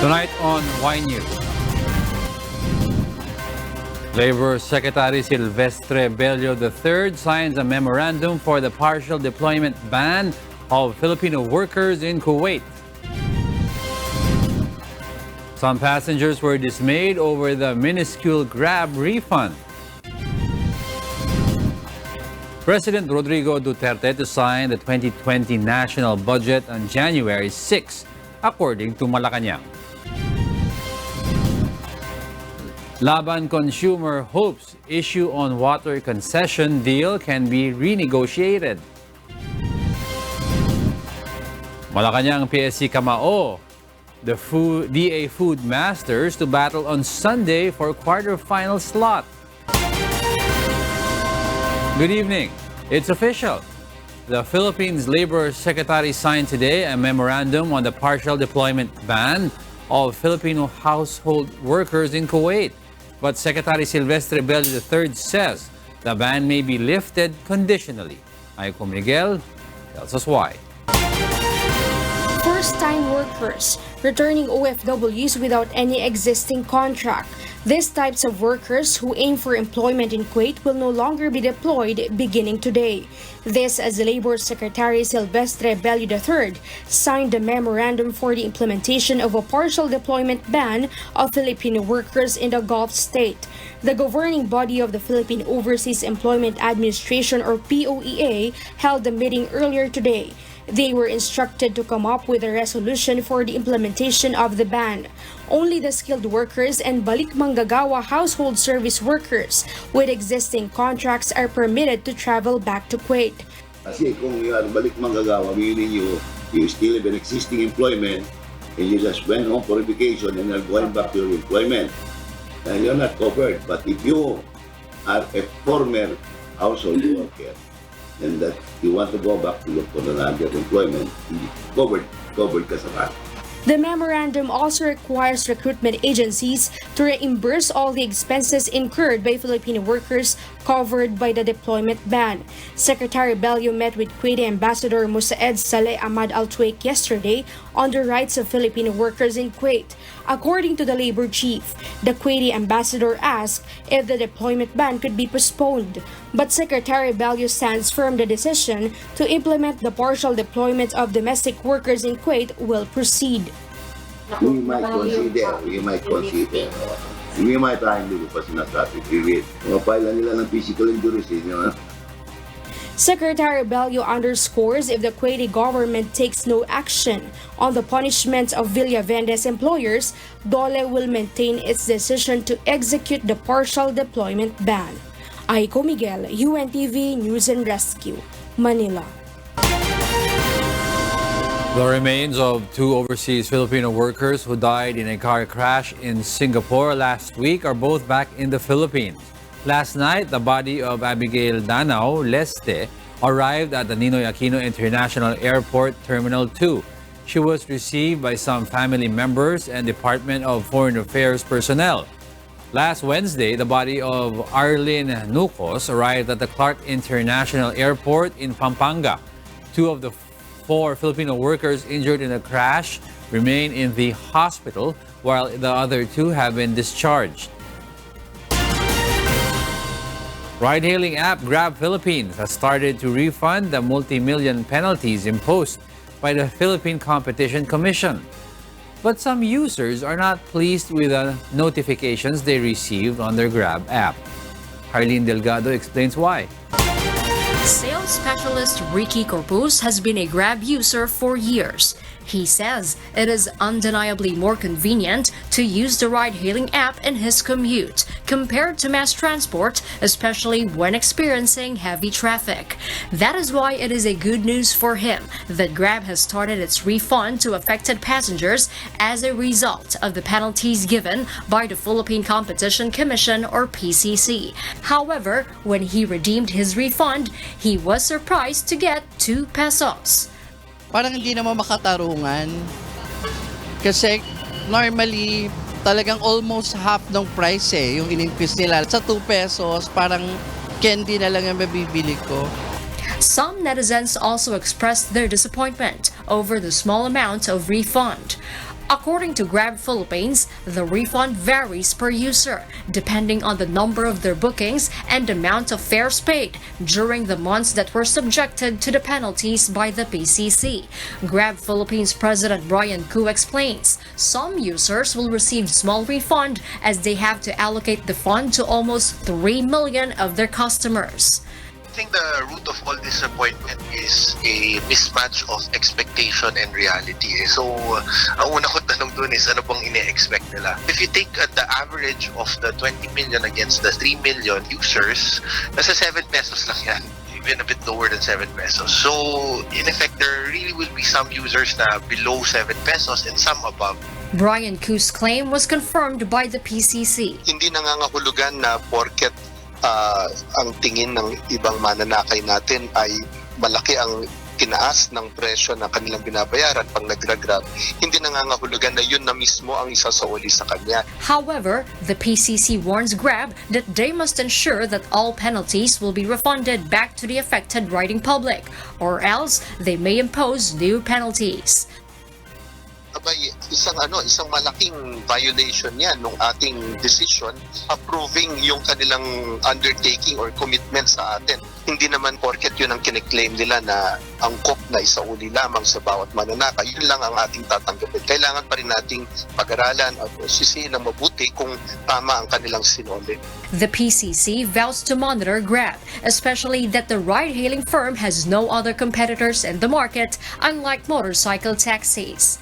Tonight on Y News, Labor Secretary Silvestre Bello III signs a memorandum for the partial deployment ban of Filipino workers in Kuwait. Some passengers were dismayed over the minuscule Grab refund. President Rodrigo Duterte to sign the 2020 national budget on January 6, according to Malacanang. Laban Konsyumer hopes issue on water concession deal can be renegotiated. Malacanang PSC Kamao, the DA Food Masters to battle on Sunday for quarterfinal slot. Good evening. It's official. The Philippines Labor Secretary signed today a memorandum on the partial deployment ban of Filipino household workers in Kuwait. But Secretary Silvestre Bello III says the ban may be lifted conditionally. Aiko Miguel tells us why. First-time workers returning OFWs without any existing contract. These types of workers who aim for employment in Kuwait will no longer be deployed beginning today. This as Labor Secretary Silvestre Bello III signed a memorandum for the implementation of a partial deployment ban of Filipino workers in the Gulf state. The governing body of the Philippine Overseas Employment Administration or POEA held a meeting earlier today. They were instructed to come up with a resolution for the implementation of the ban. Only the skilled workers and balik manggagawa household service workers with existing contracts are permitted to travel back to Kuwait. Kasi kung yung balik manggagawa, meaning you still have an existing employment and you just went home for vacation and are going back to your employment, then you're not covered. But if you are a former household worker, and that you want to go back to look for another employment, covered ka sa ban. The memorandum also requires recruitment agencies to reimburse all the expenses incurred by Filipino workers covered by the deployment ban. Secretary Bello met with Kuwaiti Ambassador Musaed Saleh Ahmad Al-Tueik yesterday on the rights of Filipino workers in Kuwait. According to the labor chief, the Kuwaiti ambassador asked if the deployment ban could be postponed. But Secretary Bello stands firm the decision to implement the partial deployment of domestic workers in Kuwait will proceed. We might consider. We might try hindi ko pa sinasabi. Mapailan nila ng physical injuries. Secretary Bello underscores if the Kuwaiti government takes no action on the punishment of Villavende's employers, DOLE will maintain its decision to execute the partial deployment ban. Aiko Miguel, UNTV News and Rescue, Manila. The remains of two overseas Filipino workers who died in a car crash in Singapore last week are both back in the Philippines. Last night, the body of Abigail Danao Leste arrived at the Ninoy Aquino International Airport Terminal 2. She was received by some family members and Department of Foreign Affairs personnel. Last Wednesday, the body of Arlene Nucos arrived at the Clark International Airport in Pampanga. Two of the four Filipino workers injured in the crash remain in the hospital, while the other two have been discharged. Ride-hailing app Grab Philippines has started to refund the multi-million penalties imposed by the Philippine Competition Commission. But some users are not pleased with the notifications they received on their Grab app. Harleen Delgado explains why. Sales specialist Ricky Corpus has been a Grab user for years. He says it is undeniably more convenient to use the ride-hailing app in his commute compared to mass transport, especially when experiencing heavy traffic. That is why it is a good news for him that Grab has started its refund to affected passengers as a result of the penalties given by the Philippine Competition Commission or PCC. However, when he redeemed his refund, he was surprised to get 2 pesos. Parang hindi naman makatarungan. Kasi normally, talagang almost half ng price yung in-increase nila. Sa 2 pesos, parang candy na lang yung mabibili ko. Some netizens also expressed their disappointment over the small amount of refund. According to Grab Philippines, the refund varies per user, depending on the number of their bookings and amount of fares paid during the months that were subjected to the penalties by the PCC. Grab Philippines President Brian Koo explains, some users will receive small refund as they have to allocate the fund to almost 3 million of their customers. I think the root of all disappointment is a mismatch of expectation and reality. So, ang una ko tanong dun is ano bang ine-expect nila? If you take the average of the 20 million against the 3 million users, nasa 7 pesos lang yan. Even a bit lower than 7 pesos. So, in effect, there really will be some users na below 7 pesos and some above. Brian Koo's claim was confirmed by the PCC. Hindi nangangahulugan na porket ang tingin ng ibang mananakay natin ay malaki ang tinaas ng presyo na kanilang binabayaran pang nag-grab. Hindi nangangahulugan na yun na mismo ang isasauli sa kanya. However, the PCC warns Grab that they must ensure that all penalties will be refunded back to the affected riding public, or else they may impose new penalties. Abay, isang malaking violation yan ng ating decision approving yung kanilang undertaking or commitment sa atin. Hindi naman porket yun ang kiniklaim nila na angkop na isauli lamang sa bawat mananaka. Yun lang ang ating tatanggapin. Kailangan pa rin nating pag-aralan at sisihin ng mabuti kung tama ang kanilang sinoli. The PCC vows to monitor Grab, especially that the ride-hailing firm has no other competitors in the market, unlike motorcycle taxis.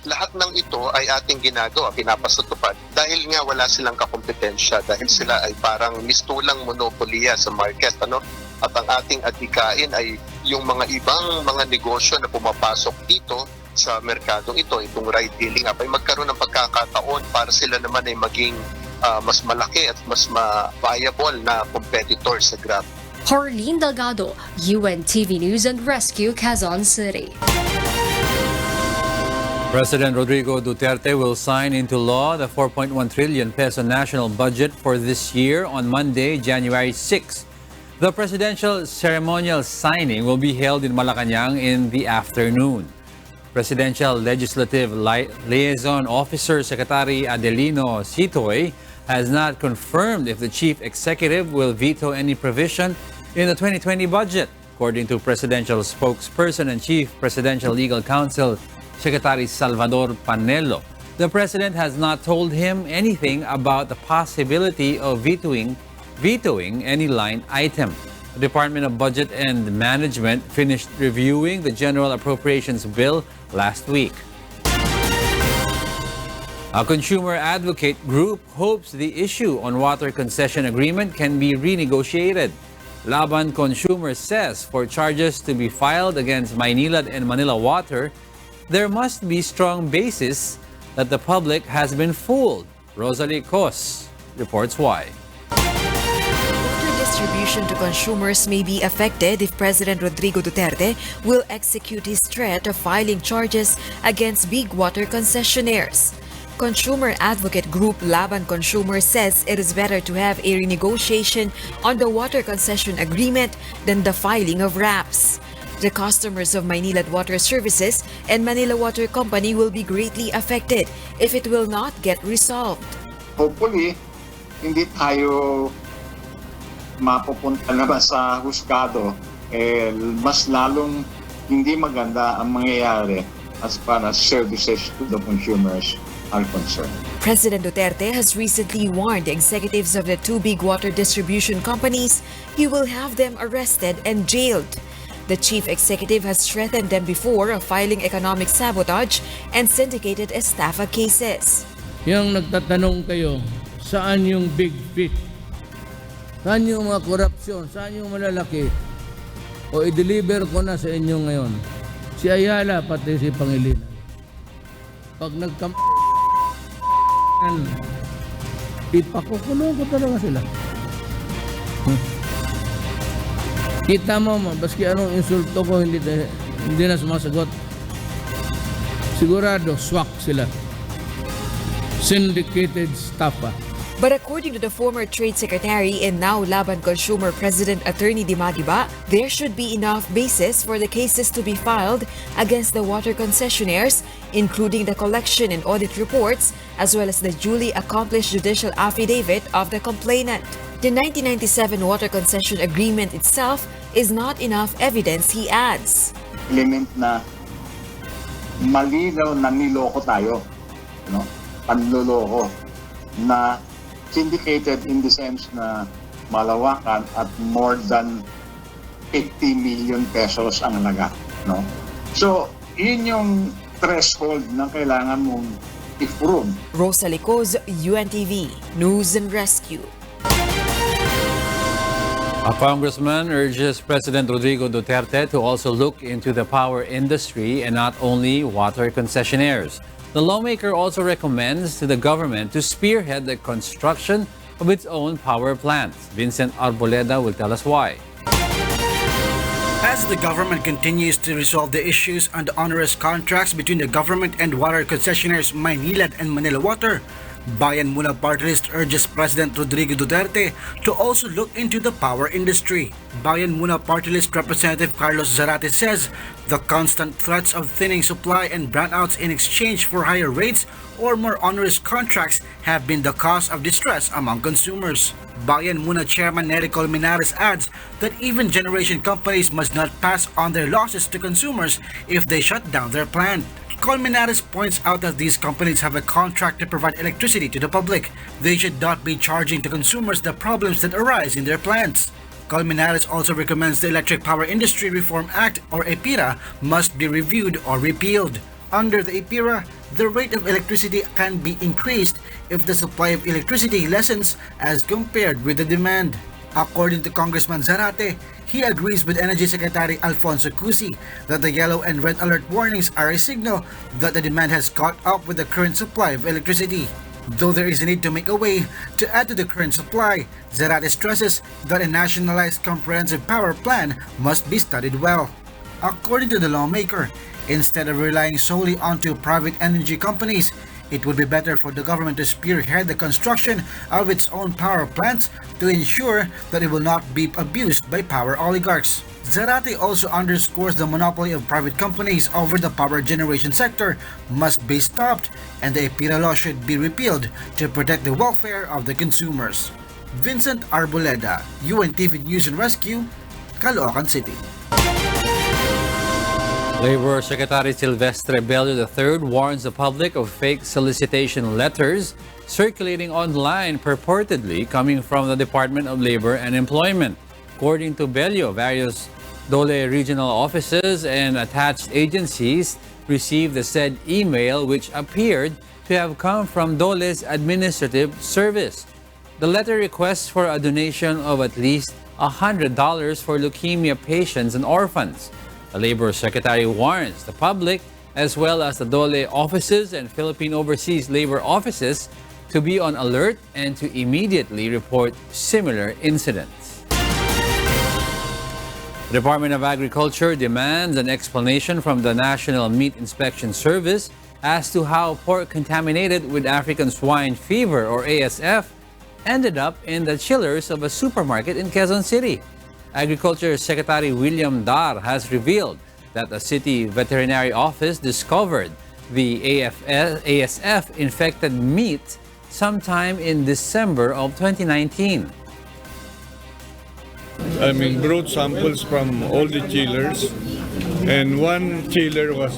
Lahat ng ito ay ating ginagawa, pinapasatupad dahil nga wala silang kakompetensya, dahil sila ay parang mistulang monopoliya sa market, At ang ating adhikain ay yung mga ibang mga negosyo na pumapasok dito sa merkadong ito, itong ride-hailing ay magkaroon ng pagkakataon para sila naman ay maging mas malaki at mas viable na competitor sa Grab. Harleen Delgado, UNTV News and Rescue, Quezon City. President Rodrigo Duterte will sign into law the 4.1 trillion peso national budget for this year on Monday, January 6. The presidential ceremonial signing will be held in Malacanang in the afternoon. Presidential Legislative Liaison Officer Secretary Adelino Sitoy has not confirmed if the chief executive will veto any provision in the 2020 budget. According to presidential spokesperson and chief presidential legal counsel Secretary Salvador Panelo, the president has not told him anything about the possibility of vetoing any line item. The Department of Budget and Management finished reviewing the General Appropriations Bill last week. A consumer advocate group hopes the issue on water concession agreement can be renegotiated. Laban Konsyumer says for charges to be filed against Maynilad and Manila Water, there must be strong basis that the public has been fooled. Rosalie Cos reports why. Water distribution to consumers may be affected if President Rodrigo Duterte will execute his threat of filing charges against big water concessionaires. Consumer advocate group Laban Konsyumer says it is better to have a renegotiation on the water concession agreement than the filing of RAPs. The customers of Maynilad Water Services and Manila Water Company will be greatly affected if it will not get resolved. Hopefully, hindi tayo mapupunta naman sa husgado. Mas lalong hindi maganda ang mangyayari as far as services to the consumers are concerned. President Duterte has recently warned the executives of the two big water distribution companies he will have them arrested and jailed. The chief executive has threatened them before of filing economic sabotage and syndicated estafa cases. Yung nagtatanong kayo, saan yung big fish? Saan yung mga korupsyon? Saan yung malalaki? O i-deliver ko na sa inyo ngayon. Si Ayala pati si Pangilinan. Pag ipakukulong ko talaga sila. Kita mo, baski anong insulto ko, hindi na sumasagot. Sigurado, swak sila. Syndicated estafa. But according to the former Trade Secretary and now Laban Konsyumer President Attorney Dimadiba, there should be enough basis for the cases to be filed against the water concessionaires, including the collection and audit reports, as well as the duly accomplished judicial affidavit of the complainant. The 1997 water concession agreement itself is not enough evidence, he adds. Element na malinaw na niloko tayo, no? Panloloko na syndicated in the sense na malawakan at more than 50 million pesos ang halaga, no? So, yun yung threshold na kailangan mong i-prove. Rosa Licoz, UNTV, News and Rescue. A congressman urges President Rodrigo Duterte to also look into the power industry and not only water concessionaires. The lawmaker also recommends to the government to spearhead the construction of its own power plants. Vincent Arboleda will tell us why. As the government continues to resolve the issues on the onerous contracts between the government and water concessionaires Maynilad and Manila Water, Bayan Muna Party List urges President Rodrigo Duterte to also look into the power industry. Bayan Muna Party List Representative Carlos Zarate says the constant threats of thinning supply and brownouts in exchange for higher rates or more onerous contracts have been the cause of distress among consumers. Bayan Muna Chairman Nery Colmenares adds that even generation companies must not pass on their losses to consumers if they shut down their plant. Colmenares points out that these companies have a contract to provide electricity to the public. They should not be charging to consumers the problems that arise in their plants. Colmenares also recommends the Electric Power Industry Reform Act, or EPIRA, must be reviewed or repealed. Under the EPIRA, the rate of electricity can be increased if the supply of electricity lessens as compared with the demand. According to Congressman Zarate, he agrees with Energy Secretary Alfonso Cusi that the yellow and red alert warnings are a signal that the demand has caught up with the current supply of electricity. Though there is a need to make a way to add to the current supply, Zarate stresses that a nationalized comprehensive power plan must be studied well. According to the lawmaker, instead of relying solely onto private energy companies, it would be better for the government to spearhead the construction of its own power plants to ensure that it will not be abused by power oligarchs. Zarate also underscores the monopoly of private companies over the power generation sector must be stopped and the EPIRA law should be repealed to protect the welfare of the consumers. Vincent Arboleda, UNTV News and Rescue, Caloocan City. Labor Secretary Silvestre Bello III warns the public of fake solicitation letters circulating online purportedly coming from the Department of Labor and Employment. According to Bello, various DOLE regional offices and attached agencies received the said email, which appeared to have come from DOLE's administrative service. The letter requests for a donation of at least $100 for leukemia patients and orphans. The Labor Secretary warns the public, as well as the DOLE offices and Philippine Overseas Labor Offices, to be on alert and to immediately report similar incidents. The Department of Agriculture demands an explanation from the National Meat Inspection Service as to how pork contaminated with African swine fever, or ASF, ended up in the chillers of a supermarket in Quezon City. Agriculture Secretary William Dar has revealed that the city veterinary office discovered the ASF-infected meat sometime in December of 2019. Brought samples from all the chillers, and one chiller was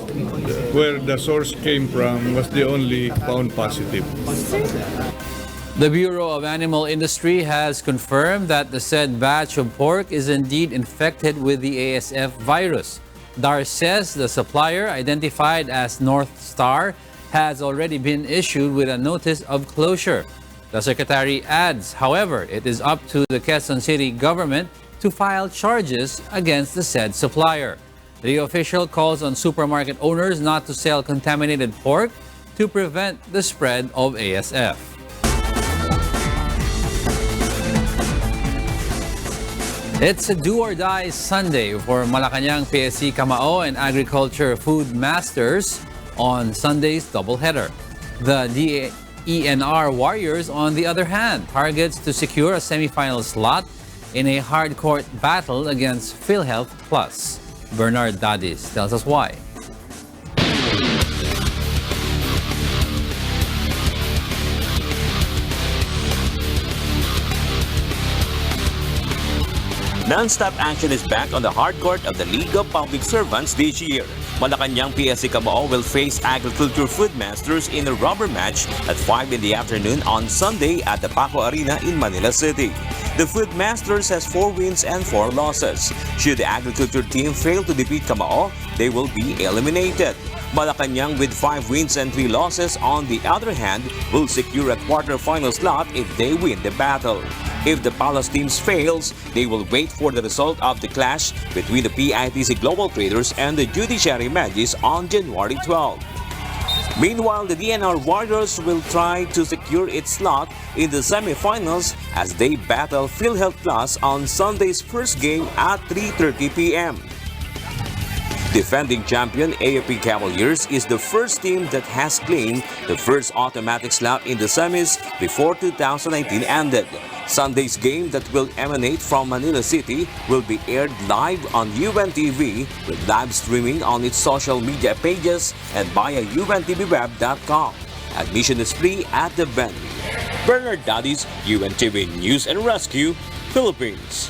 where the source came from was the only found positive. The Bureau of Animal Industry has confirmed that the said batch of pork is indeed infected with the ASF virus. Dar says the supplier, identified as North Star, has already been issued with a notice of closure. The Secretary adds, however, it is up to the Quezon City government to file charges against the said supplier. The official calls on supermarket owners not to sell contaminated pork to prevent the spread of ASF. It's a do-or-die Sunday for Malacanang PSC Kamao and Agriculture Food Masters on Sunday's doubleheader. The PNR Warriors, on the other hand, targets to secure a semifinal slot in a hard-court battle against PhilHealth Plus. Bernard Dadis tells us why. Non-stop action is back on the hardcourt of the League of Public Servants this year. Malacanang PSC Cabao will face Agriculture Food Masters in a rubber match at 5 in the afternoon on Sunday at the Paco Arena in Manila City. The Food Masters has 4 wins and 4 losses. Should the Agriculture team fail to defeat Cabao, they will be eliminated. Malacanang with 5 wins and 3 losses, on the other hand, will secure a quarter-final slot if they win the battle. If the Palace teams fails, they will wait for the result of the clash between the PITC Global Traders and the Judiciary Magis on January 12. Meanwhile, the DNR Warriors will try to secure its slot in the semifinals as they battle PhilHealth Plus on Sunday's first game at 3:30 p.m. Defending champion AFP Cavaliers is the first team that has claimed the first automatic slot in the semis before 2019 ended. Sunday's game that will emanate from Manila City will be aired live on UNTV with live streaming on its social media pages and via untvweb.com. Admission is free at the venue. Bernard Dadis, UNTV News and Rescue, Philippines.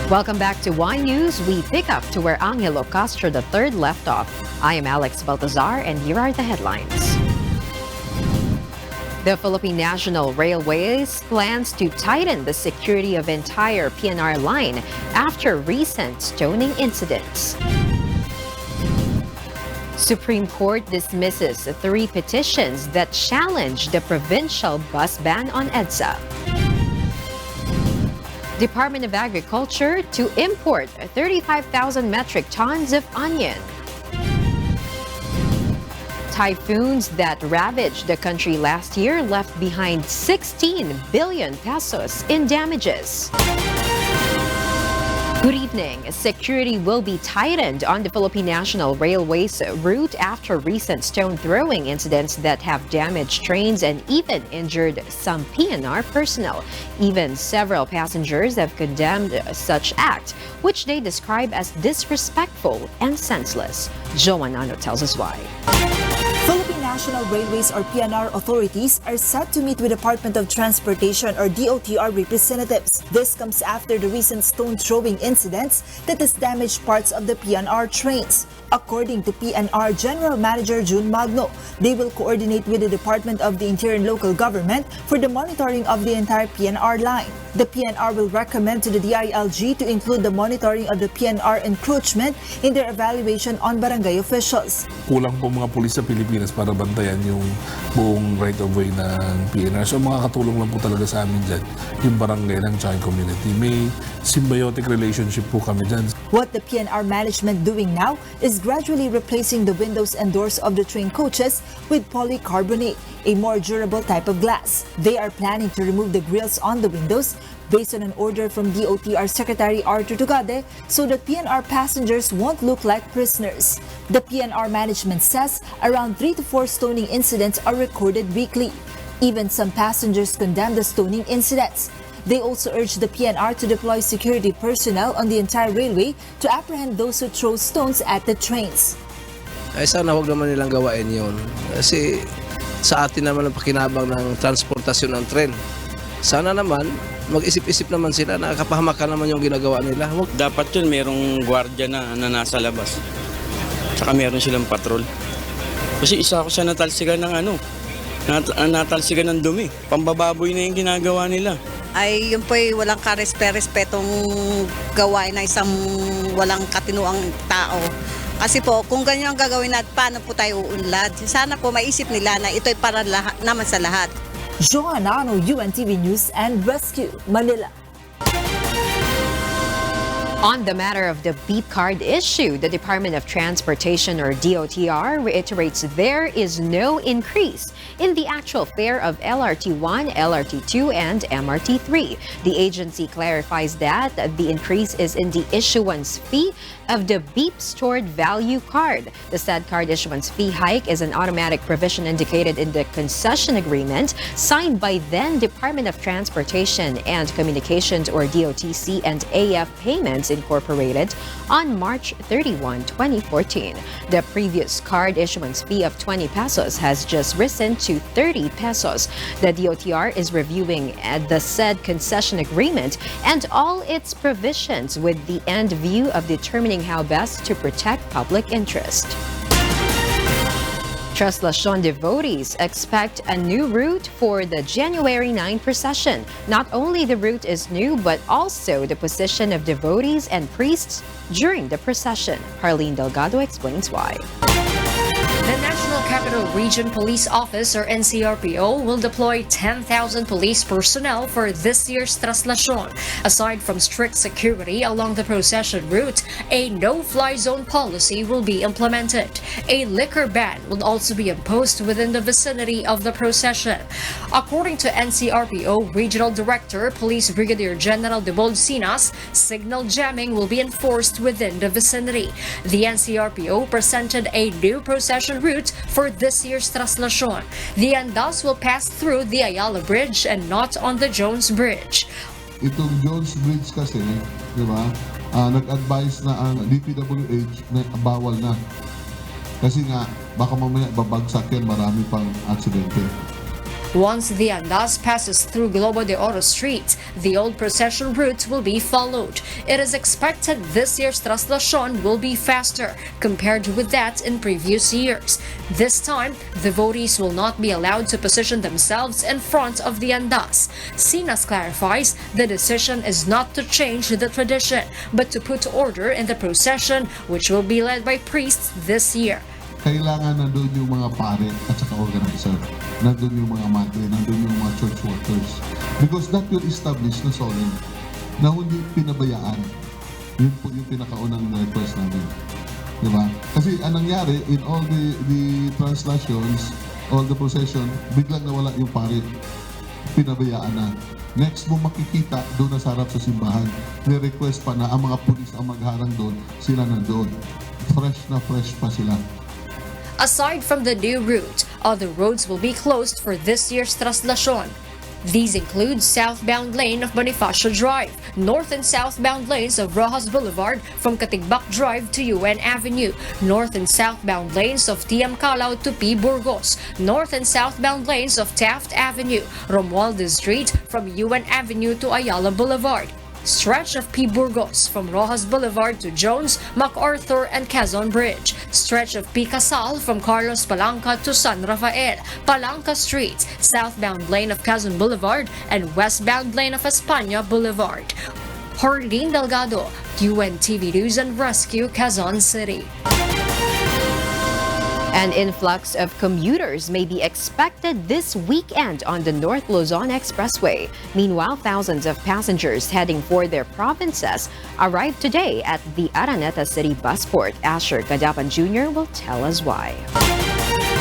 Welcome back to Y News. We pick up to where Angelo Castro III left off. I am Alex Baltazar, and here are the headlines. The Philippine National Railways plans to tighten the security of entire PNR line after recent stoning incidents. Supreme Court dismisses 3 petitions that challenge the provincial bus ban on EDSA. Department of Agriculture to import 35,000 metric tons of onion. Typhoons that ravaged the country last year left behind 16 billion pesos in damages. Good evening. Security will be tightened on the Philippine National Railways route after recent stone-throwing incidents that have damaged trains and even injured some PNR personnel. Even several passengers have condemned such act, which they describe as disrespectful and senseless. Joan Ano tells us why. Philippine National Railways or PNR authorities are set to meet with Department of Transportation or DOTR representatives. This comes after the recent stone-throwing incidents that has damaged parts of the PNR trains. According to PNR General Manager June Magno, they will coordinate with the Department of the Interior and Local Government for the monitoring of the entire PNR line. The PNR will recommend to the DILG to include the monitoring of the PNR encroachment in their evaluation on barangay officials. Kulang po mga pulis sa Pilipinas para bantayan yung buong right-of-way ng PNR. So makakatulong lang po talaga sa amin dyan yung barangay lang tsaka yung community. May symbiotic relationship po kami dyan. What the PNR management doing now is gradually replacing the windows and doors of the train coaches with polycarbonate, a more durable type of glass. They are planning to remove the grills on the windows based on an order from DOTR Secretary Arthur Tugade so that PNR passengers won't look like prisoners. The PNR management says around 3 to 4 stoning incidents are recorded weekly. Even some passengers condemn the stoning incidents. They also urge the PNR to deploy security personnel on the entire railway to apprehend those who throw stones at the trains. Ay sana huwag naman nilang gawain yun. Kasi sa atin naman ang pakinabang ng transportasyon ng tren. Sana naman, mag-isip-isip naman sila na kapahamakan naman yung ginagawa nila. Dapat yun, merong gwardiya na nasa labas. Saka meron silang patrol. Kasi isa ako sa natalsikan ng natalsikan ng dumi. Pambababoy na yung ginagawa nila. Ay yun po'y walang karespe-respetong gawain na isang walang katinuang tao. Kasi po, kung ganyan ang gagawin natin, paano po tayo uunlad? Sana po maisip nila na ito'y para naman sa lahat. Joanna Ano, UNTV News and Rescue, Manila. On the matter of the beep card issue, the Department of Transportation or DOTR reiterates there is no increase in the actual fare of LRT1, LRT2, and MRT3. The agency clarifies that the increase is in the issuance fee of the Beep Stored Value Card. The said card issuance fee hike is an automatic provision indicated in the concession agreement signed by then Department of Transportation and Communications or DOTC and AF Payments Incorporated on March 31, 2014. The previous card issuance fee of 20 pesos has just risen to 30 pesos. The DOTR is reviewing the said concession agreement and all its provisions with the end view of determining how best to protect public interest. Translation devotees expect a new route for the January 9 procession. Not only the route is new, but also the position of devotees and priests during the procession. Harleen Delgado explains why. The National Capital Region Police Office or NCRPO will deploy 10,000 police personnel for this year's Translation. Aside from strict security along the procession route, a no-fly zone policy will be implemented. A liquor ban will also be imposed within the vicinity of the procession. According to NCRPO Regional Director Police Brigadier General de Bolsinas, signal jamming will be enforced within the vicinity. The NCRPO presented a new procession route for this year's Translation. The Andas will pass through the Ayala Bridge and not on the Jones Bridge. Itong Jones Bridge kasi, di ba, nag-advise na ang DPWH na bawal na. Kasi nga, baka mamaya babagsak yan, marami pang aksidente. Once the Andas passes through Globo de Oro Street, the old procession route will be followed. It is expected this year's Translation will be faster compared with that in previous years. This time, devotees will not be allowed to position themselves in front of the Andas. Sinas clarifies the decision is not to change the tradition, but to put order in the procession, which will be led by priests this year. Kailangan nandun yung mga pare at saka organizer. Nandun yung mga madre, nandun yung mga church workers. Because that will establish na solid na hindi pinabayaan. Yun po yung pinakaunang request namin. Diba? Kasi anong nangyari, in all the translations, all the procession, biglang nawala yung pare. Pinabayaan na. Next mo makikita doon na sa harap sa simbahan. Ni-request pa na ang mga pulis ang magharang doon, sila nandun. Fresh na fresh pa sila. Aside from the new route, other roads will be closed for this year's Translation. These include southbound lane of Bonifacio Drive, north and southbound lanes of Rojas Boulevard from Katigbak Drive to UN Avenue, north and southbound lanes of TM Calao to P. Burgos, north and southbound lanes of Taft Avenue, Romualdez Street from UN Avenue to Ayala Boulevard, stretch of P. Burgos from Rojas Boulevard to Jones, MacArthur, and Quezon Bridge, stretch of P. Casal from Carlos Palanca to San Rafael, Palanca Street, southbound lane of Quezon Boulevard, and westbound lane of España Boulevard. Harleen Delgado, UNTV News and Rescue, Quezon City. An influx of commuters may be expected this weekend on the North Luzon Expressway. Meanwhile, thousands of passengers heading for their provinces arrived today at the Araneta City Busport. Asher Gadapan Jr. will tell us why.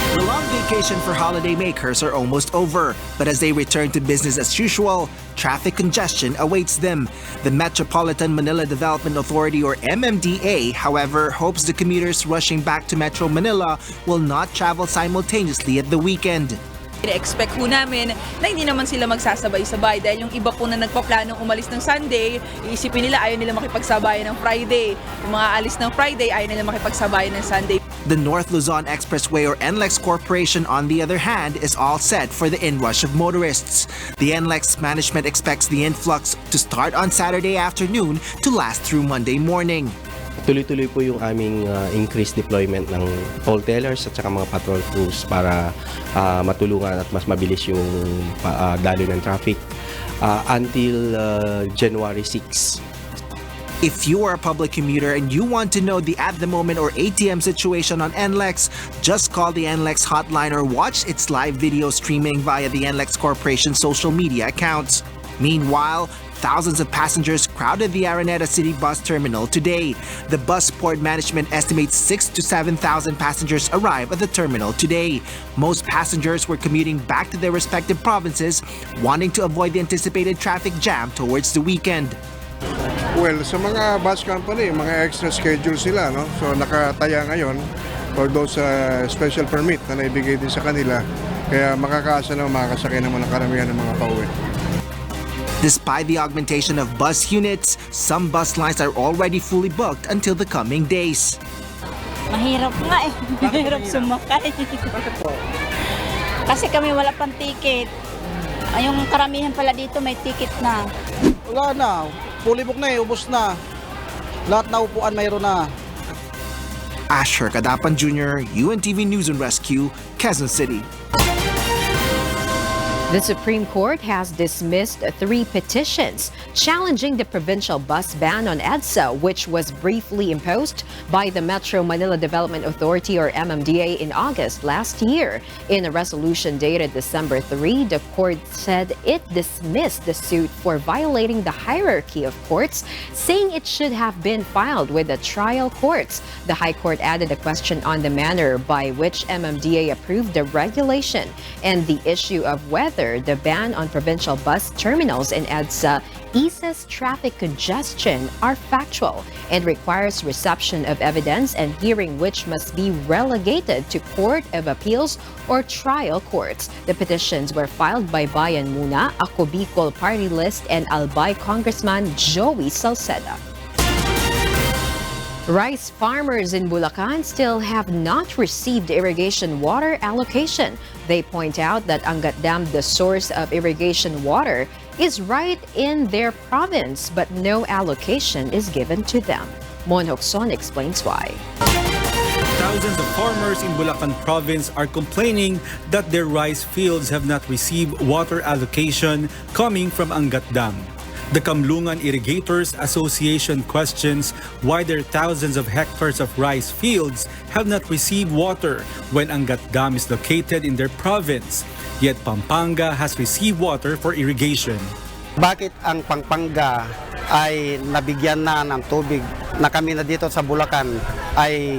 The long vacation for holidaymakers are almost over, but as they return to business as usual, traffic congestion awaits them. The Metropolitan Manila Development Authority or MMDA, however, hopes the commuters rushing back to Metro Manila will not travel simultaneously at the weekend. Ina-expect po namin na hindi naman sila magsasabay-sabay dahil yung iba po na nagpaplanong umalis ng Sunday, iisipin nila ayaw nila makipagsabayan ng Friday. Yung mga alis ng Friday, ayaw nila makipagsabayan ng Sunday. The North Luzon Expressway or NLEX Corporation, on the other hand, is all set for the inrush of motorists. The NLEX management expects the influx to start on Saturday afternoon to last through Monday morning. Tuloy-tuloy po yung aming increased deployment ng toll tellers at saka mga patrol crews para matulungan at mas mabilis yung daloy ng traffic until January 6. If you are a public commuter and you want to know the at-the-moment or ATM situation on NLEX, just call the NLEX hotline or watch its live video streaming via the NLEX Corporation social media accounts. Meanwhile, thousands of passengers crowded the Araneta City bus terminal today. The Busport management estimates 6,000 to 7,000 passengers arrive at the terminal today. Most passengers were commuting back to their respective provinces, wanting to avoid the anticipated traffic jam towards the weekend. Well, sa mga bus company, mga extra schedule sila, no? So nakataya ngayon for those special permit na naibigay din sa kanila. Kaya makakaasa na makakasakay naman ang karamihan ng mga pauwi. Despite the augmentation of bus units, some bus lines are already fully booked until the coming days. Mahirap nga eh. Mahirap sumakay. Kasi kami wala pang ticket. Yung karamihan pala dito may ticket na. Wala na. Fully book na eh. Ubus na. Lahat na upuan mayroon na. Asher Kadapan Jr., UNTV News and Rescue, Quezon City. The Supreme Court has dismissed 3 petitions challenging the provincial bus ban on EDSA, which was briefly imposed by the Metro Manila Development Authority or MMDA in August last year. In a resolution dated December 3, the court said it dismissed the suit for violating the hierarchy of courts, saying it should have been filed with the trial courts. The High Court added a question on the manner by which MMDA approved the regulation and the issue of whether the ban on provincial bus terminals in EDSA eases traffic congestion are factual and requires reception of evidence and hearing which must be relegated to Court of Appeals or trial courts. The petitions were filed by Bayan Muna, Ako Bicol Party List, and Albay Congressman Joey Salceda. Rice farmers in Bulacan still have not received irrigation water allocation. They point out that Angat Dam, the source of irrigation water, is right in their province, but no allocation is given to them. Mon Hokson explains why. Thousands of farmers in Bulacan province are complaining that their rice fields have not received water allocation coming from Angat Dam. The Kamlungan Irrigators Association questions why their thousands of hectares of rice fields have not received water when Angat Dam is located in their province, yet Pampanga has received water for irrigation. Bakit ang Pampanga ay nabigyan na ng tubig na kami na dito sa Bulacan ay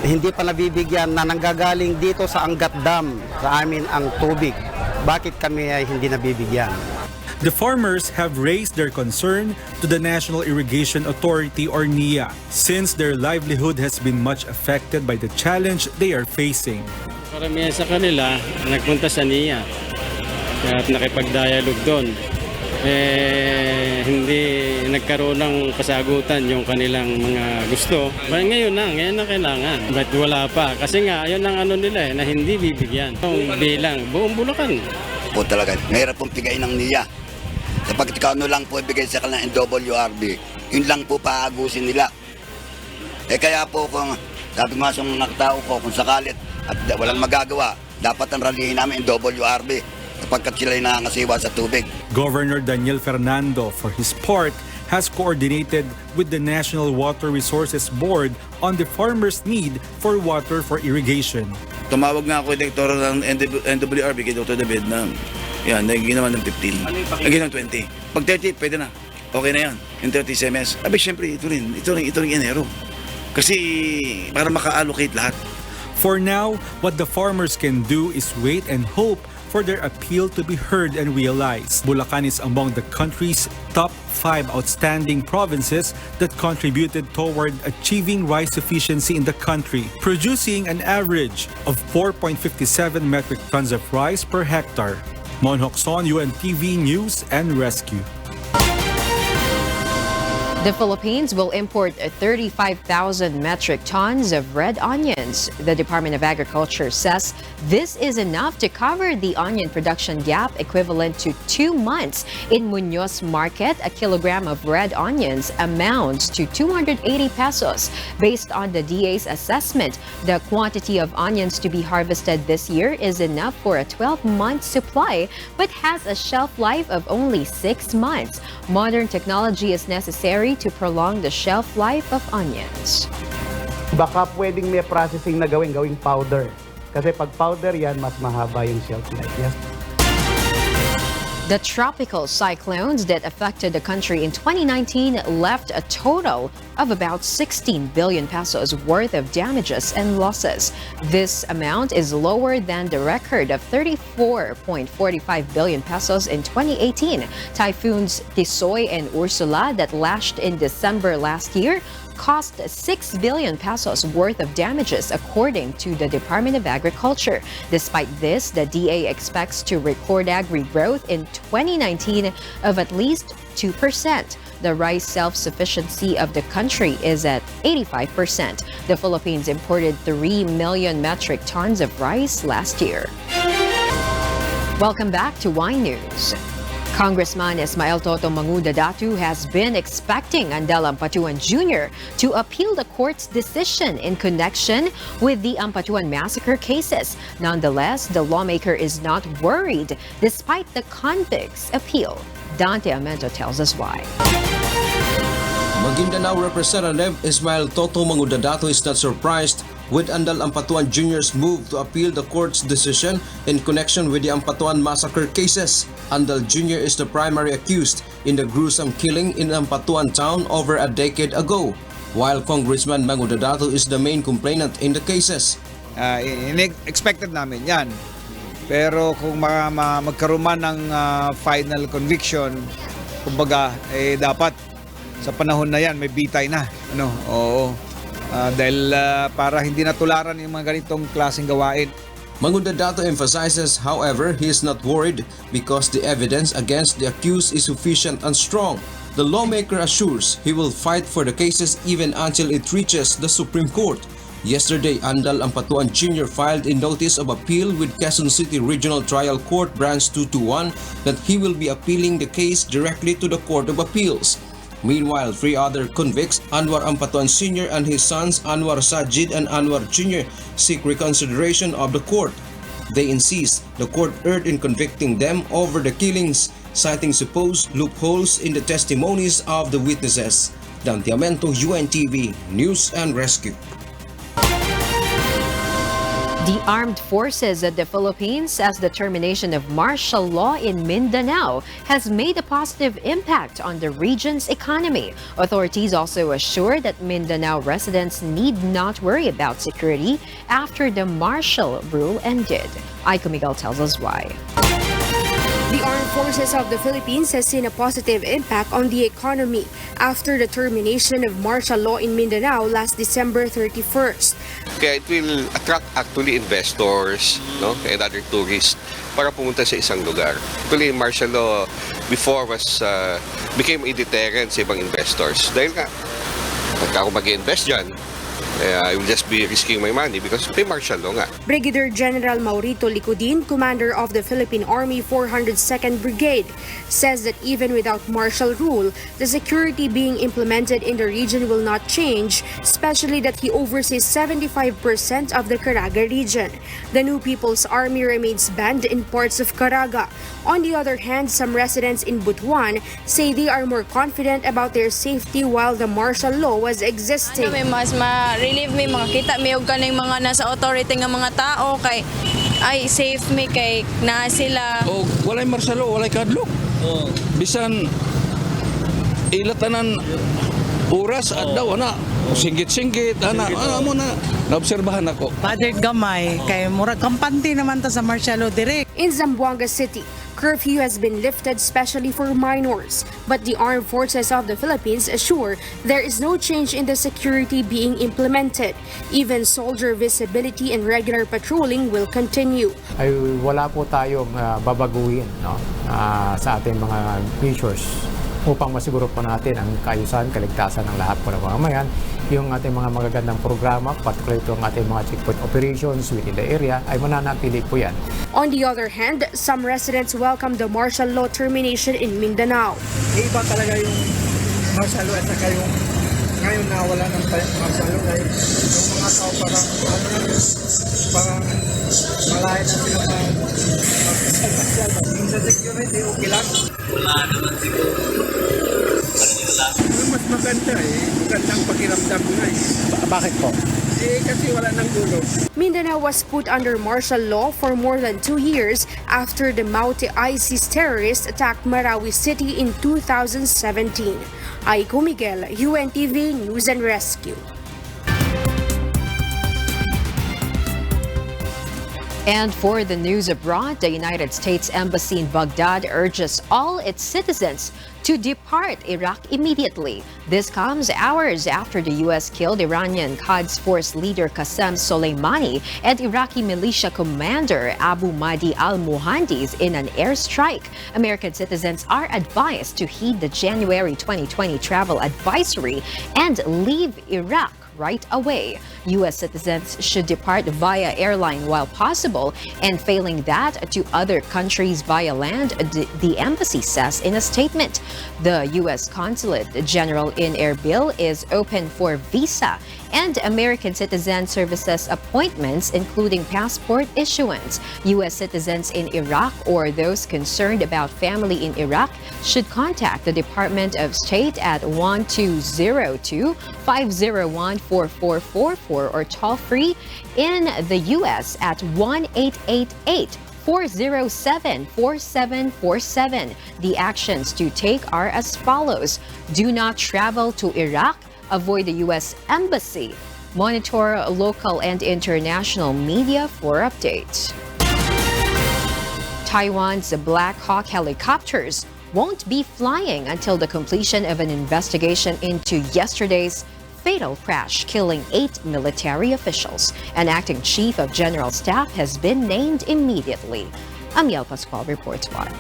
hindi pa nabibigyan na nanggagaling dito sa Angat Dam sa amin ang tubig? Bakit kami ay hindi nabibigyan? The farmers have raised their concern to the National Irrigation Authority or NIA since their livelihood has been much affected by the challenge they are facing. Karamihan sa kanila nagpunta sa NIA at nakipag-dialogue doon. Hindi nagkaroon ng kasagutan yung kanilang mga gusto. Ngayon na kailangan. But wala pa. Kasi nga, yun ang ano nila na hindi bibigyan. Yung bilang, buong Bulacan. Po talaga, mahirap pong pigain ng NIA. Kapag ano lang po ibigay sa kanila ng WRB, yun lang po paagusin nila. Kaya po kung sabi nga sa mga tao ko, kung sakalit at walang magagawa, dapat ang ralihin namin yung WRB kapag sila'y nangangasiwa sa tubig. Governor Daniel Fernando, for his part, has coordinated with the National Water Resources Board on the farmers' need for water for irrigation. Tumawag nga ako yung direktor ng NWRB kay Dr. David na yan, ginawa ng 15. Ginawa ng 20. Pag 30, pwede na. Okay na yan. Yung 30 CMS. Abi, syempre, ito rin Enero. Kasi para maka-allocate lahat. For now, what the farmers can do is wait and hope for their appeal to be heard and realized. Bulacan is among the country's top 5 outstanding provinces that contributed toward achieving rice sufficiency in the country, producing an average of 4.57 metric tons of rice per hectare. Mon Hokson, UNTV News and Rescue. The Philippines will import 35,000 metric tons of red onions. The Department of Agriculture says this is enough to cover the onion production gap equivalent to 2 months. In Muñoz Market, a kilogram of red onions amounts to 280 pesos. Based on the DA's assessment, the quantity of onions to be harvested this year is enough for a 12-month supply, but has a shelf life of only 6 months. Modern technology is necessary to prolong the shelf life of onions. Baka pwedeng may processing na gawing powder. Kasi pag powder yan, mas mahaba yung shelf life. Yes. The tropical cyclones that affected the country in 2019 left a total of about 16 billion pesos worth of damages and losses. This amount is lower than the record of 34.45 billion pesos in 2018. Typhoons Tisoy and Ursula that lashed in December last year cost 6 billion pesos worth of damages, according to the Department of Agriculture. Despite this, the DA expects to record agri growth in 2019 of at least 2%. The rice self-sufficiency of the country is at 85%. The Philippines imported 3 million metric tons of rice last year. Welcome back to Wine News. Congressman Ismael Toto Manguda Datu has been expecting Ampatuan Jr. to appeal the court's decision in connection with the Ampatuan massacre cases. Nonetheless, the lawmaker is not worried despite the convict's appeal. Dante Amento tells us why. Mindanao Representative Ismael Toto Manguda Datu is not surprised with Ampatuan Jr.'s move to appeal the court's decision in connection with the Ampatuan massacre cases. Andal Jr. is the primary accused in the gruesome killing in Ampatuan town over a decade ago, while Congressman Manguda Datu is the main complainant in the cases. Expected namin yan. Pero kung magkaroon man ng final conviction, kumbaga, dapat sa panahon na yan may bitay na. Dahil para hindi natularan yung mga ganitong klaseng gawain. Manguda Datu emphasizes, however, he is not worried because the evidence against the accused is sufficient and strong. The lawmaker assures he will fight for the cases even until it reaches the Supreme Court. Yesterday, Ampatuan Jr. filed a notice of appeal with Quezon City Regional Trial Court Branch 221 that he will be appealing the case directly to the Court of Appeals. Meanwhile, 3 other convicts, Anwar Ampatuan Sr. and his sons Anwar Sajid and Anwar Jr. seek reconsideration of the court. They insist the court erred in convicting them over the killings, citing supposed loopholes in the testimonies of the witnesses. Dante Amento, UNTV, News and Rescue. The armed forces of the Philippines says the termination of martial law in Mindanao has made a positive impact on the region's economy. Authorities also assure that Mindanao residents need not worry about security after the martial rule ended. Aiko Miguel tells us why. The Armed Forces of the Philippines has seen a positive impact on the economy after the termination of martial law in Mindanao last December 31st. Kaya it will attract actually investors, and other tourists para pumunta sa isang lugar. Actually, martial law before became a deterrent sa ibang investors. Dahil nga, pagka ako mag-invest dyan, I will just be risking my money because may martial law nga. Brigadier General Maurito Licudin, commander of the Philippine Army 402nd Brigade, says that even without martial rule, the security being implemented in the region will not change, especially that he oversees 75% of the Caraga region. The new People's Army remains banned in parts of Caraga. On the other hand, some residents in Butuan say they are more confident about their safety while the martial law was existing. May mas ma-relieve may mga kita may og kaning mga nasa authority nga mga tao kay ay safe mi kay na sila. O walay martial law, walay kadlok. Bisan ilatanan oras adlaw ana singgit-singgit ana mo na naobserbahan ako. Budget gamay kay murag kampante naman ta sa martial law direct. In Zamboanga City, curfew has been lifted especially for minors, but the Armed Forces of the Philippines assure there is no change in the security being implemented. Even soldier visibility and regular patrolling will continue. Ay wala po tayong babaguhin sa ating mga measures upang masiguro po natin ang kaayusan, kaligtasan ng lahat po ng mga mamayan. Yung ating mga magagandang programa, particularly itong ating mga checkpoint operations within the area, ay mananatili po yan. On the other hand, some residents welcome the martial law termination in Mindanao. Iba talaga yung martial law at saka yung ngayon na wala ng martial law dahil yung mga tao parang malayo na sila sa security, okay lang. Wala naman siguro. Mas maganda magandang pakiramdam ko na Bakit po? kasi wala nang gulo. Mindanao was put under martial law for more than 2 years after the Maute ISIS terrorists attacked Marawi City in 2017. Aiko Miguel, UNTV News and Rescue. And for the news abroad, the United States Embassy in Baghdad urges all its citizens to depart Iraq immediately. This comes hours after the U.S. killed Iranian Quds Force leader Qasem Soleimani and Iraqi militia commander Abu Mahdi al-Muhandis in an airstrike. American citizens are advised to heed the January 2020 travel advisory and leave Iraq right away. U.S. citizens should depart via airline while possible, and failing that, to other countries via land, the embassy says in a statement. The U.S. Consulate General in Erbil is open for visa and American citizen services appointments, including passport issuance. U.S. citizens in Iraq or those concerned about family in Iraq should contact the Department of State at 1202-501-4444 or toll-free in the U.S. at 1-888-407-4747. The actions to take are as follows. Do not travel to Iraq. Avoid the U.S. Embassy. Monitor local and international media for updates. Taiwan's Blackhawk helicopters won't be flying until the completion of an investigation into yesterday's fatal crash, killing 8 military officials. An acting chief of general staff has been named immediately. Amiel Pascual reports why.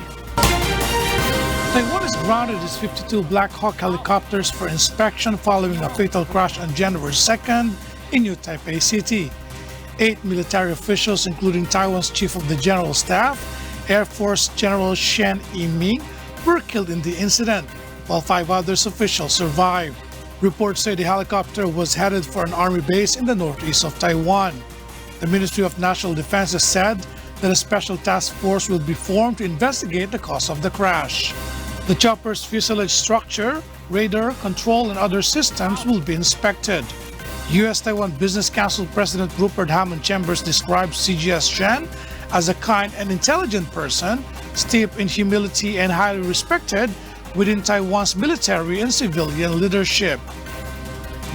Taiwan has grounded its 52 Blackhawk helicopters for inspection following a fatal crash on January 2nd in New Taipei City. 8 military officials, including Taiwan's Chief of the General Staff, Air Force General Shen Yiming, were killed in the incident, while 5 others officials survived. Reports say the helicopter was headed for an army base in the northeast of Taiwan. The Ministry of National Defense has said that a special task force will be formed to investigate the cause of the crash. The chopper's fuselage structure, radar, control, and other systems will be inspected. U.S.-Taiwan Business Council President Rupert Hammond Chambers described CGS Shen as a kind and intelligent person, steeped in humility and highly respected within Taiwan's military and civilian leadership.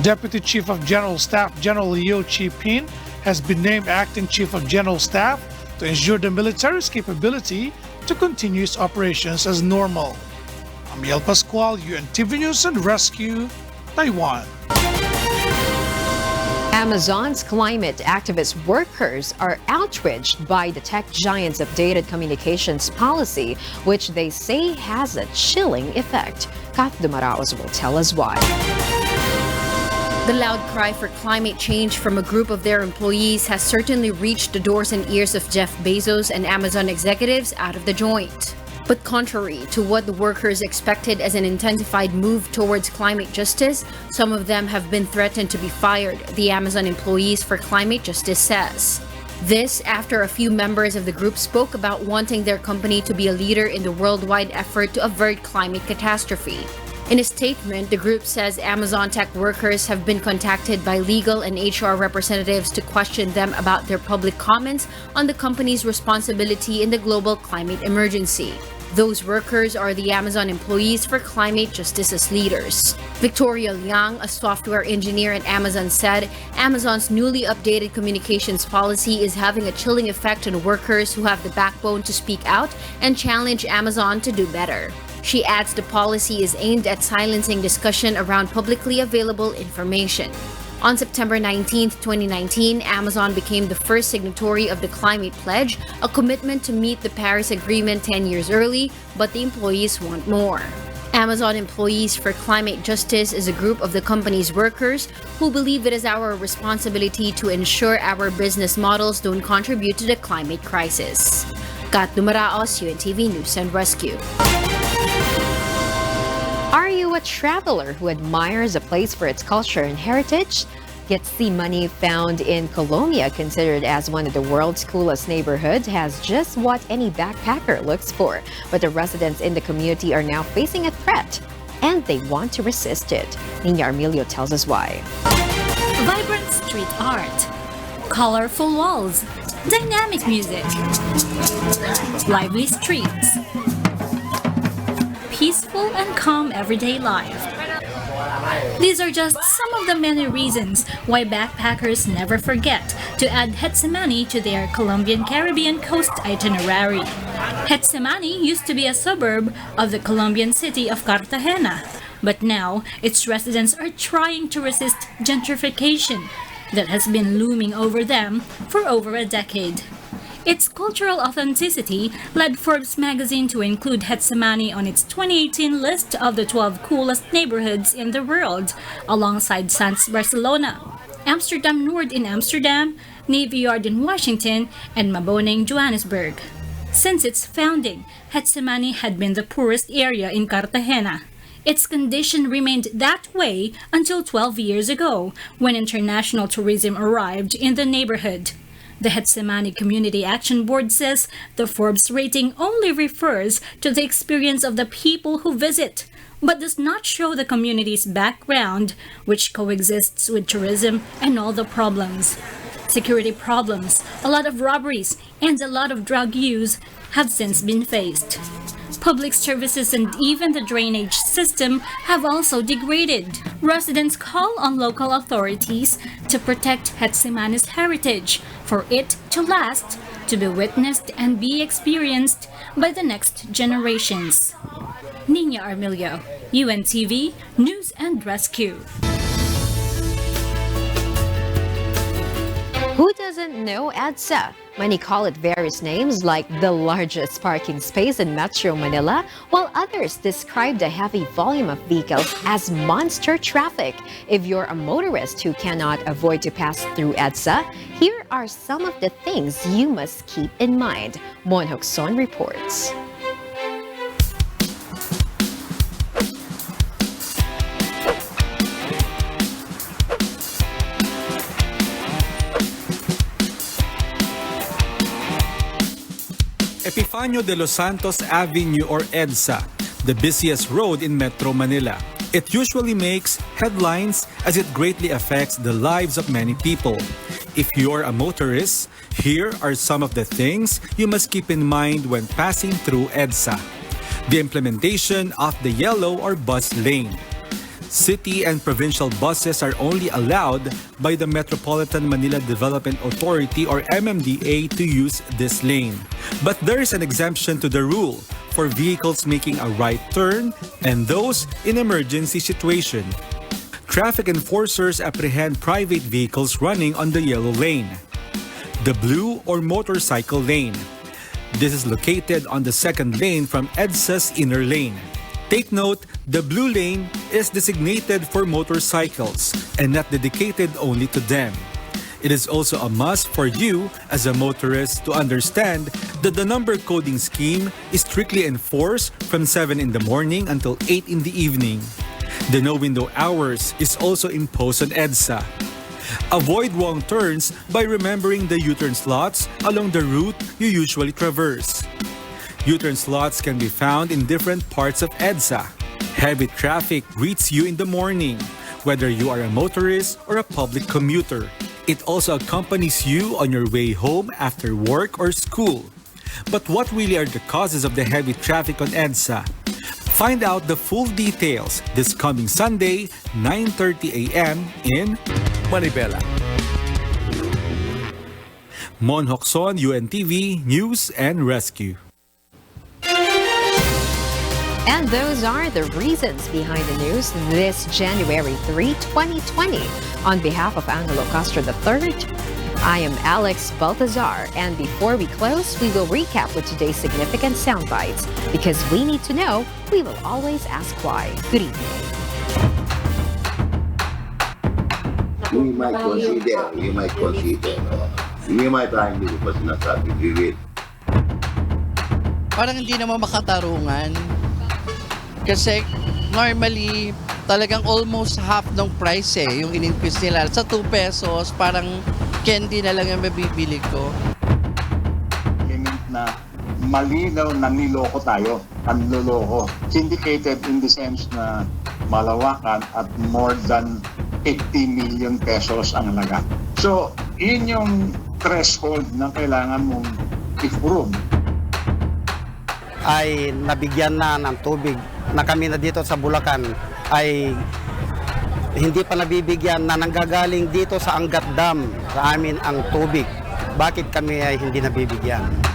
Deputy Chief of General Staff General Liu Chi-pin has been named Acting Chief of General Staff to ensure the military's capability to continue its operations as normal. Amiel Pascual, UNTV News and Rescue, Taiwan. Amazon's climate activist workers are outraged by the tech giant's updated communications policy, which they say has a chilling effect. Kath Dumaraos will tell us why. The loud cry for climate change from a group of their employees has certainly reached the doors and ears of Jeff Bezos and Amazon executives out of the joint. But contrary to what the workers expected as an intensified move towards climate justice, some of them have been threatened to be fired, the Amazon Employees for Climate Justice says. This after a few members of the group spoke about wanting their company to be a leader in the worldwide effort to avert climate catastrophe. In a statement, the group says Amazon tech workers have been contacted by legal and HR representatives to question them about their public comments on the company's responsibility in the global climate emergency. Those workers are the Amazon Employees for Climate Justice as leaders. Victoria Liang, a software engineer at Amazon, said Amazon's newly updated communications policy is having a chilling effect on workers who have the backbone to speak out and challenge Amazon to do better. She adds the policy is aimed at silencing discussion around publicly available information. On September 19, 2019, Amazon became the first signatory of the Climate Pledge, a commitment to meet the Paris Agreement 10 years early, but the employees want more. Amazon Employees for Climate Justice is a group of the company's workers who believe it is our responsibility to ensure our business models don't contribute to the climate crisis. Kat Dumaraos, UNTV News and Rescue. Are you a traveler who admires a place for its culture and heritage? Getsi money found in Colonia, considered as one of the world's coolest neighborhoods, has just what any backpacker looks for. But the residents in the community are now facing a threat, and they want to resist it. Nina Armilio tells us why. Vibrant street art, colorful walls, dynamic music, lively streets, peaceful and calm everyday life. These are just some of the many reasons why backpackers never forget to add Getsemani to their Colombian Caribbean coast itinerary. Getsemani used to be a suburb of the Colombian city of Cartagena, but now its residents are trying to resist gentrification that has been looming over them for over a decade. Its cultural authenticity led Forbes magazine to include Getsemani on its 2018 list of the 12 coolest neighborhoods in the world, alongside Sands Barcelona, Amsterdam Noord in Amsterdam, Navy Yard in Washington, and Maboneng, Johannesburg. Since its founding, Getsemani had been the poorest area in Cartagena. Its condition remained that way until 12 years ago, when international tourism arrived in the neighborhood. The Getsemani Community Action Board says the Forbes rating only refers to the experience of the people who visit, but does not show the community's background, which coexists with tourism and all the problems. Security problems, a lot of robberies, and a lot of drug use have since been faced. Public services and even the drainage system have also degraded. Residents call on local authorities to protect Getsemani's heritage, for it to last, to be witnessed and be experienced by the next generations. Nina Armilio, UNTV, News and Rescue. Who doesn't know EDSA? Many call it various names like the largest parking space in Metro Manila, while others describe the heavy volume of vehicles as monster traffic. If you're a motorist who cannot avoid to pass through EDSA, here are some of the things you must keep in mind. Mon Hokson reports. Epifanio de los Santos Avenue or EDSA, the busiest road in Metro Manila. It usually makes headlines as it greatly affects the lives of many people. If you're a motorist, here are some of the things you must keep in mind when passing through EDSA. The implementation of the yellow or bus lane. City and provincial buses are only allowed by the Metropolitan Manila Development Authority or MMDA to use this lane. But there is an exemption to the rule for vehicles making a right turn and those in emergency situation. Traffic enforcers apprehend private vehicles running on the yellow lane. The blue or motorcycle lane. This is located on the second lane from EDSA's inner lane. Take note, the blue lane is designated for motorcycles and not dedicated only to them. It is also a must for you as a motorist to understand that the number coding scheme is strictly enforced from 7 in the morning until 8 in the evening. The no window hours is also imposed on EDSA. Avoid wrong turns by remembering the U-turn slots along the route you usually traverse. U-turn slots can be found in different parts of EDSA. Heavy traffic greets you in the morning, whether you are a motorist or a public commuter. It also accompanies you on your way home after work or school. But what really are the causes of the heavy traffic on EDSA? Find out the full details this coming Sunday, 9:30 a.m. in Manila. Mon Hokson, UNTV, News and Rescue. And those are the reasons behind the news this January 3, 2020. On behalf of Angelo Castro III, I am Alex Baltazar. And before we close, we will recap with today's significant sound bites. Because we need to know, we will always ask why. Good evening. You might consider. You might try to because not happy with it. Parang hindi naman makatarungan. Kasi normally, talagang almost half ng price yung in-increase nila. Sa 2 pesos, parang candy na lang yung mabibili ko. Na malinaw na niloko tayo, panloloko. Syndicated in the sense na malawakan at more than 50 million pesos ang halaga. So, yun yung threshold na kailangan mong i-prove. Ay nabigyan na ng tubig na kami na dito sa Bulacan ay hindi pa nabibigyan na nanggagaling dito sa Angat Dam sa amin ang tubig. Bakit kami ay hindi nabibigyan?